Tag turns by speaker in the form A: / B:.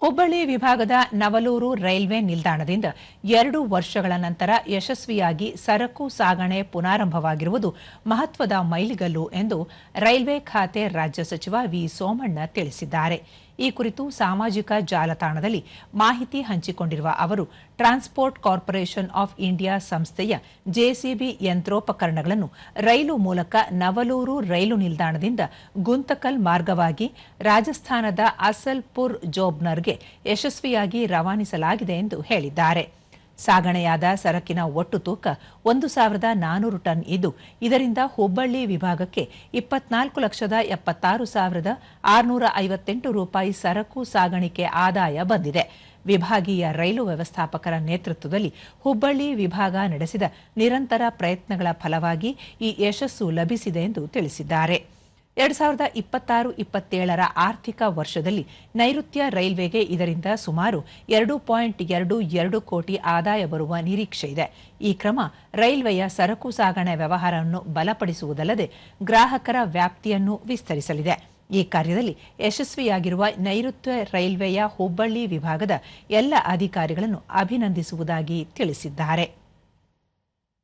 A: ಹುಬ್ಬಳ್ಳಿ ವಿಭಾಗದ ನವಲೂರು ರೈಲ್ವೆ ನಿಲ್ದಾಣದಿಂದ 2 ವರ್ಷಗಳ ನಂತರ ಯಶಸ್ವಿಯಾಗಿ ಸರಕು ಸಾಗಣೆ ಪುನಾರಂಭವಾಗಿರುವುದು ಮಹತ್ವದ ಮೈಲಿಗಲ್ಲು ಎಂದು ರೈಲ್ವೆ ಖಾತೆ ರಾಜ್ಯ ಸಚಿವ ವಿ ಸೋಮಣ್ಣ ತಿಳಿಸಿದ್ದಾರೆ. ಈ ಕುರಿತು ಸಾಮಾಜಿಕ ಜಾಲತಾಣದಲ್ಲಿ ಮಾಹಿತಿ ಹಂಚಿಕೊಂಡಿರುವ ಅವರು ಟ್ರಾನ್ಸ್ಪೋರ್ಟ್ ಕಾರ್ಪೊರೇಷನ್ ಆಫ್ ಇಂಡಿಯಾ ಸಂಸ್ಥೆಯ ಜೆಸಿಬಿ ಯಂತ್ರೋಪಕರಣಗಳನ್ನು ರೈಲು ಮೂಲಕ ನವಲೂರು ರೈಲು ನಿಲ್ದಾಣದಿಂದ ಗುಂತಕಲ್ ಮಾರ್ಗವಾಗಿ ರಾಜಸ್ಥಾನದ ಅಸಲ್ಪುರ್ ಜೋಬ್ನರ್ಗೆ ಯಶಸ್ವಿಯಾಗಿ ರವಾನಿಸಲಾಗಿದೆ ಎಂದು ಹೇಳಿದ್ದಾರೆ. ಸಾಗಣೆಯಾದ ಸರಕಿನ ಒಟ್ಟು ತೂಕ 1,400 ಟನ್ ಇದ್ದು, ಇದರಿಂದ ಹುಬ್ಬಳ್ಳಿ ವಿಭಾಗಕ್ಕೆ 24,76,658 ರೂಪಾಯಿ ಸರಕು ಸಾಗಾಣಿಕೆ ಆದಾಯ ಬಂದಿದೆ. ವಿಭಾಗೀಯ ರೈಲು ವ್ಯವಸ್ಥಾಪಕರ ನೇತೃತ್ವದಲ್ಲಿ ಹುಬ್ಬಳ್ಳಿ ವಿಭಾಗ ನಡೆಸಿದ ನಿರಂತರ ಪ್ರಯತ್ನಗಳ ಫಲವಾಗಿ ಈ ಯಶಸ್ಸು ಲಭಿಸಿದೆ ಎಂದು ತಿಳಿಸಿದ್ದಾರೆ. 2026-27ರ ಆರ್ಥಿಕ ವರ್ಷದಲ್ಲಿ ನೈಋತ್ಯ ರೈಲ್ವೆಗೆ ಇದರಿಂದ ಸುಮಾರು 2.22 ಕೋಟಿ ಆದಾಯ ಬರುವ ನಿರೀಕ್ಷೆ ಇದೆ. ಈ ಕ್ರಮ ರೈಲ್ವೆಯ ಸರಕು ಸಾಗಣೆ ವ್ಯವಹಾರವನ್ನು ಬಲಪಡಿಸುವುದಲ್ಲದೆ ಗ್ರಾಹಕರ ವ್ಯಾಪ್ತಿಯನ್ನು ವಿಸ್ತರಿಸಲಿದೆ. ಈ ಕಾರ್ಯದಲ್ಲಿ ಯಶಸ್ವಿಯಾಗಿರುವ ನೈಋತ್ಯ ರೈಲ್ವೆಯ ಹುಬ್ಬಳ್ಳಿ ವಿಭಾಗದ ಎಲ್ಲ ಅಧಿಕಾರಿಗಳನ್ನು ಅಭಿನಂದಿಸುವುದಾಗಿ ತಿಳಿಸಿದ್ದಾರೆ.